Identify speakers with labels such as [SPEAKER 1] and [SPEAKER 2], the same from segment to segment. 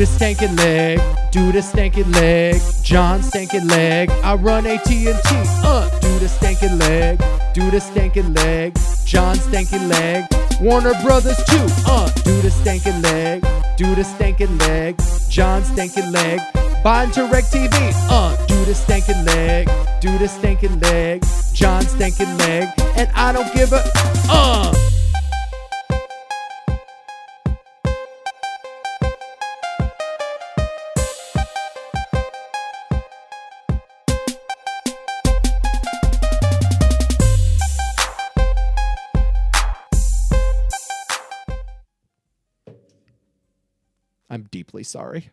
[SPEAKER 1] the Stankey Legg, do the Stankey Legg, John Stankey Legg, I run AT&T, do the Stankey Legg, do the Stankey Legg, John Stankey Legg, Warner Brothers too, do the Stankey Legg, do the Stankey Legg, John Stankey Legg, Bond to Rec TV, do the Stankey Legg, do the Stankey Legg, John Stankey Legg, and I don't give a, I'm deeply sorry.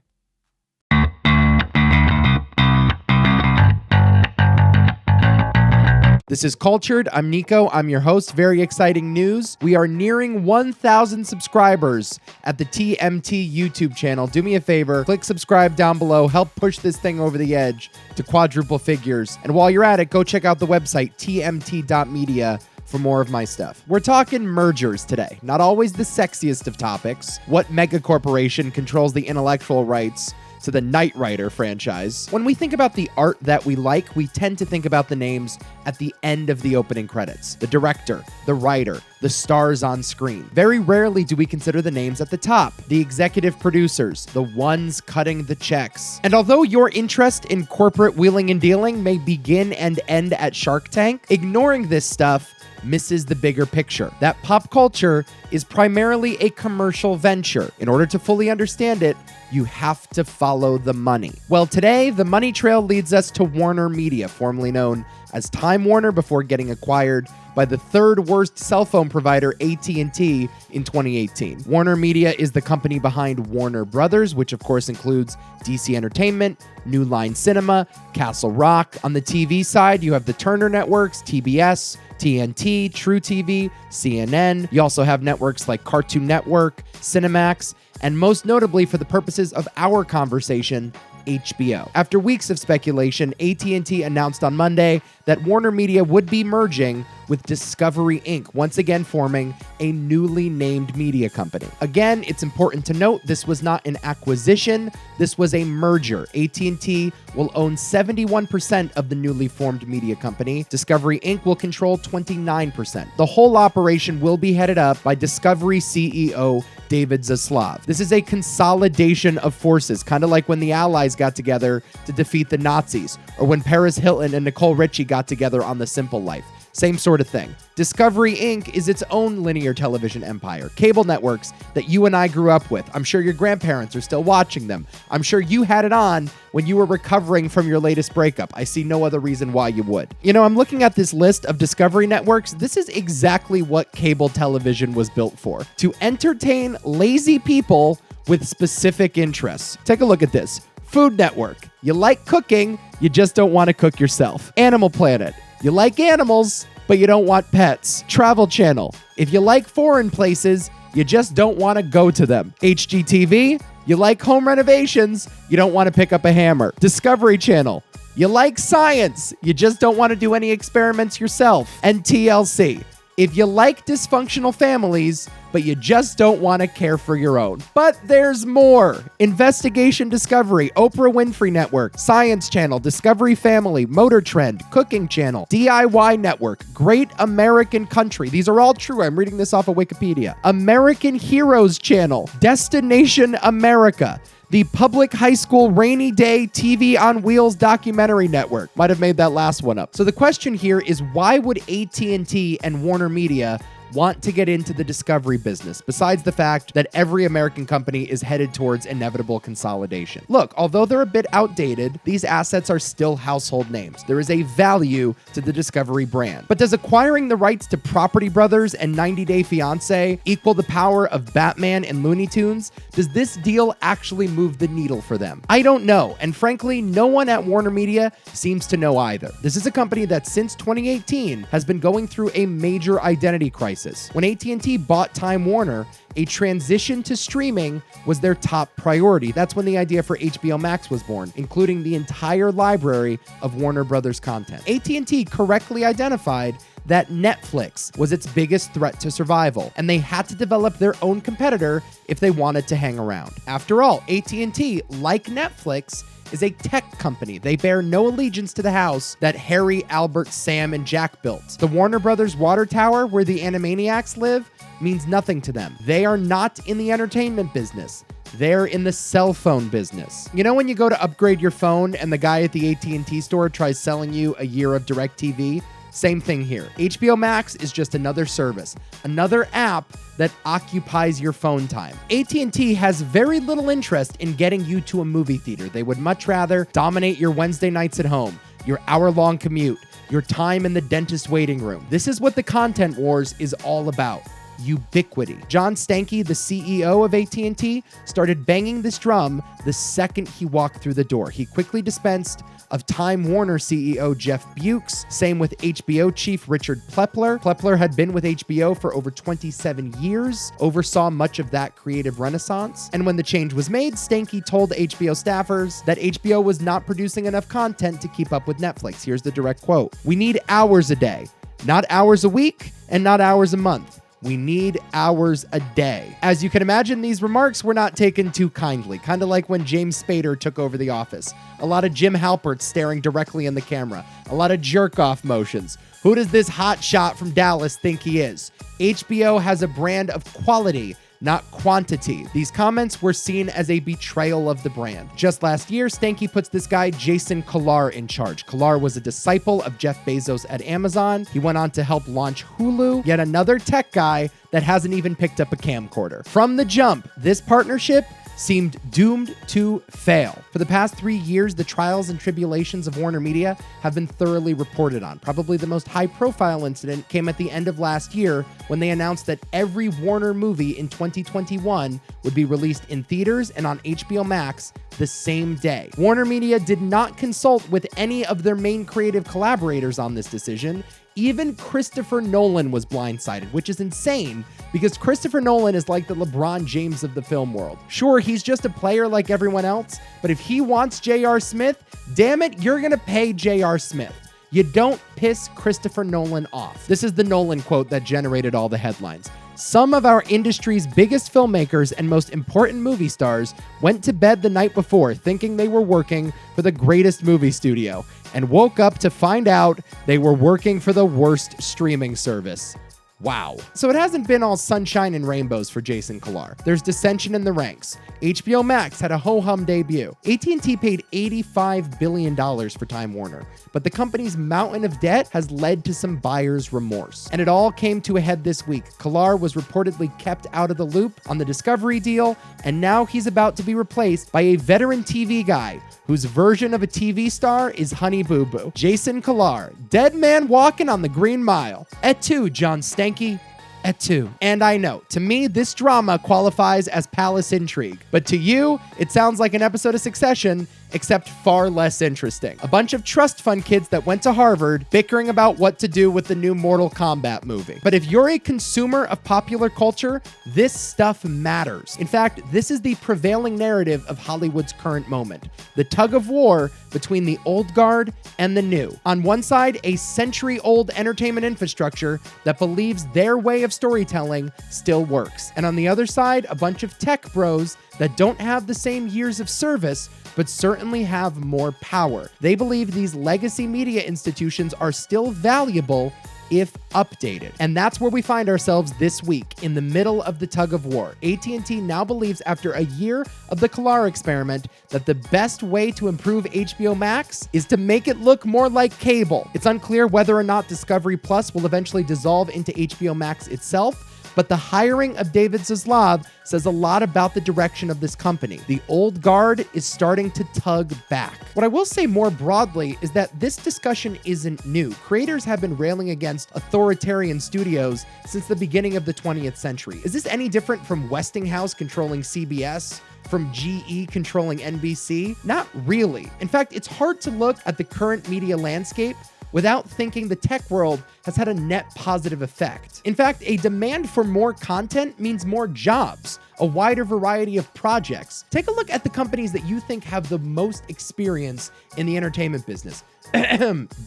[SPEAKER 1] This is Cultured. I'm Nico. I'm your host. Very exciting news. We are nearing 1,000 subscribers at the TMT YouTube channel. Do me a favor, click subscribe down below. Help push this thing over the edge to quadruple figures. And while you're at it, go check out the website, tmt.media, for more of my stuff. We're talking mergers today. Not always the sexiest of topics. What mega corporation controls the intellectual rights to the Knight Rider franchise? When we think about the art that we like, we tend to think about the names at the end of the opening credits. The director, the writer, the stars on screen. Very rarely do we consider the names at the top. The executive producers, the ones cutting the checks. And although your interest in corporate wheeling and dealing may begin and end at Shark Tank, ignoring this stuff misses the bigger picture. That pop culture is primarily a commercial venture. In order to fully understand it, you have to follow the money. Well, today, the money trail leads us to Warner Media, formerly known as Time Warner, before getting acquired by the third worst cell phone provider, AT&T, in 2018. Warner Media is the company behind Warner Brothers, which of course includes DC Entertainment, New Line Cinema, Castle Rock. On the TV side, you have the Turner Networks, TBS, TNT, True TV, CNN. You also have networks like Cartoon Network, Cinemax, and most notably, for the purposes of our conversation, HBO. After weeks of speculation, AT&T announced on Monday that Warner Media would be merging with Discovery Inc., once again forming a newly named media company. Again, it's important to note this was not an acquisition, this was a merger. AT&T will own 71% of the newly formed media company. Discovery Inc. will control 29%. The whole operation will be headed up by Discovery CEO David Zaslav. This is a consolidation of forces, kind of like when the Allies got together to defeat the Nazis, or when Paris Hilton and Nicole Richie got together on The Simple Life. Same sort of thing. Discovery Inc. is its own linear television empire, cable networks that you and I grew up with. I'm sure your grandparents are still watching them. I'm sure you had it on when you were recovering from your latest breakup. I see no other reason why you would. You know, I'm looking at this list of Discovery networks. This is exactly what cable television was built for, to entertain lazy people with specific interests. Take a look at this. Food Network. You like cooking, you just don't want to cook yourself. Animal Planet. You like animals, but you don't want pets. Travel Channel. If you like foreign places, you just don't want to go to them. HGTV. You like home renovations, you don't want to pick up a hammer. Discovery Channel. You like science, you just don't want to do any experiments yourself. And TLC. If you like dysfunctional families, but you just don't want to care for your own. But there's more. Investigation Discovery, Oprah Winfrey Network, Science Channel, Discovery Family, Motor Trend, Cooking Channel, DIY Network, Great American Country. These are all true. I'm reading this off of Wikipedia. American Heroes Channel, Destination America, the Public High School Rainy Day TV on Wheels documentary network. Might have made that last one up. So the question here is, why would AT&T and Warner Media want to get into the discovery business, besides the fact that every American company is headed towards inevitable consolidation? Look, although they're a bit outdated, these assets are still household names. There is a value to the Discovery brand. But does acquiring the rights to Property Brothers and 90 Day Fiancé equal the power of Batman and Looney Tunes? Does this deal actually move the needle for them? I don't know, and frankly, no one at Warner Media seems to know either. This is a company that since 2018 has been going through a major identity crisis. When AT&T bought Time Warner, a transition to streaming was their top priority. That's when the idea for HBO Max was born, including the entire library of Warner Brothers content. AT&T correctly identified that Netflix was its biggest threat to survival, and they had to develop their own competitor if they wanted to hang around. After all, AT&T, like Netflix, is a tech company. They bear no allegiance to the house that Harry, Albert, Sam, and Jack built. The Warner Brothers water tower where the Animaniacs live means nothing to them. They are not in the entertainment business. They're in the cell phone business. You know when you go to upgrade your phone and the guy at the AT&T store tries selling you a year of DirecTV? Same thing here. HBO Max is just another service, another app that occupies your phone time. AT&T has very little interest in getting you to a movie theater. They would much rather dominate your Wednesday nights at home, your hour-long commute, your time in the dentist waiting room. This is what the content wars is all about. Ubiquity. John Stankey, the CEO of AT&T, started banging this drum the second he walked through the door. He quickly dispensed of Time Warner CEO Jeff Bewkes, same with HBO chief Richard Plepler. Plepler had been with HBO for over 27 years, oversaw much of that creative renaissance. And when the change was made, Stankey told HBO staffers that HBO was not producing enough content to keep up with Netflix. Here's the direct quote: "We need hours a day, not hours a week and not hours a month. We need hours a day." As you can imagine, these remarks were not taken too kindly, kind of like when James Spader took over The Office. A lot of Jim Halpert staring directly in the camera, a lot of jerk-off motions. Who does this hot shot from Dallas think he is? HBO has a brand of quality, not quantity. These comments were seen as a betrayal of the brand. Just last year, Stankey puts this guy Jason Kilar in charge. Kilar was a disciple of Jeff Bezos at Amazon. He went on to help launch Hulu, yet another tech guy that hasn't even picked up a camcorder. From the jump, this partnership seemed doomed to fail. For the past 3 years, the trials and tribulations of Warner Media have been thoroughly reported on. Probably the most high-profile incident came at the end of last year when they announced that every Warner movie in 2021 would be released in theaters and on HBO Max the same day. Warner Media did not consult with any of their main creative collaborators on this decision. Even Christopher Nolan was blindsided, which is insane because Christopher Nolan is like the LeBron James of the film world. Sure, he's just a player like everyone else, but if he wants J.R. Smith, damn it, you're gonna pay J.R. Smith. You don't piss Christopher Nolan off. This is the Nolan quote that generated all the headlines. "Some of our industry's biggest filmmakers and most important movie stars went to bed the night before thinking they were working for the greatest movie studio and woke up to find out they were working for the worst streaming service." Wow. So it hasn't been all sunshine and rainbows for Jason Kilar. There's dissension in the ranks. HBO Max had a ho-hum debut. AT&T paid $85 billion for Time Warner, but the company's mountain of debt has led to some buyer's remorse. And it all came to a head this week. Kilar was reportedly kept out of the loop on the Discovery deal, and now he's about to be replaced by a veteran TV guy whose version of a TV star is Honey Boo Boo. Jason Kilar, dead man walking on the Green Mile. Et tu, John Stankey. Et tu. And I know, to me, this drama qualifies as palace intrigue. But to you, it sounds like an episode of Succession, except far less interesting. A bunch of trust fund kids that went to Harvard bickering about what to do with the new Mortal Kombat movie. But if you're a consumer of popular culture, this stuff matters. In fact, this is the prevailing narrative of Hollywood's current moment. The tug of war between the old guard and the new. On one side, a century-old entertainment infrastructure that believes their way of storytelling still works. And on the other side, a bunch of tech bros that don't have the same years of service, but certainly have more power. They believe these legacy media institutions are still valuable if updated. And that's where we find ourselves this week, in the middle of the tug of war. AT&T now believes, after a year of the Kilar experiment, that the best way to improve HBO Max is to make it look more like cable. It's unclear whether or not Discovery Plus will eventually dissolve into HBO Max itself, but the hiring of David Zaslav says a lot about the direction of this company. The old guard is starting to tug back. What I will say more broadly is that this discussion isn't new. Creators have been railing against authoritarian studios since the beginning of the 20th century. Is this any different from Westinghouse controlling CBS? From GE controlling NBC? Not really. In fact, it's hard to look at the current media landscape without thinking the tech world has had a net positive effect. In fact, a demand for more content means more jobs. a wider variety of projects. Take a look at the companies that you think have the most experience in the entertainment business.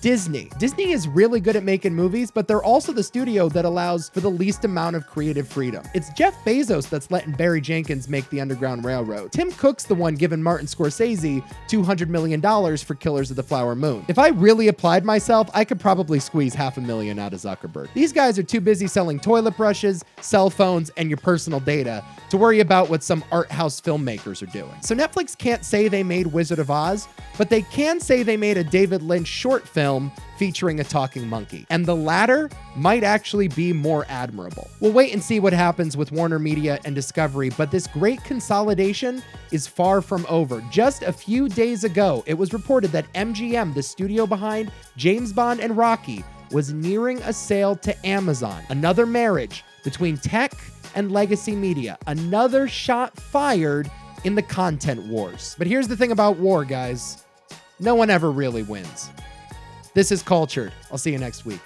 [SPEAKER 1] Disney. Disney is really good at making movies, but they're also the studio that allows for the least amount of creative freedom. It's Jeff Bezos that's letting Barry Jenkins make the Underground Railroad. Tim Cook's the one giving Martin Scorsese $200 million for Killers of the Flower Moon. If I really applied myself, I could probably squeeze $500,000 out of Zuckerberg. These guys are too busy selling toilet brushes, cell phones, and your personal data to worry about what some art house filmmakers are doing. So Netflix can't say they made Wizard of Oz, but they can say they made a David Lynch short film featuring a talking monkey. And the latter might actually be more admirable. We'll wait and see what happens with Warner Media and Discovery, but this great consolidation is far from over. Just a few days ago, it was reported that MGM, the studio behind James Bond and Rocky, was nearing a sale to Amazon. Another marriage between tech and legacy media. Another shot fired in the content wars. But here's the thing about war, guys. No one ever really wins. This is Cultured. I'll see you next week.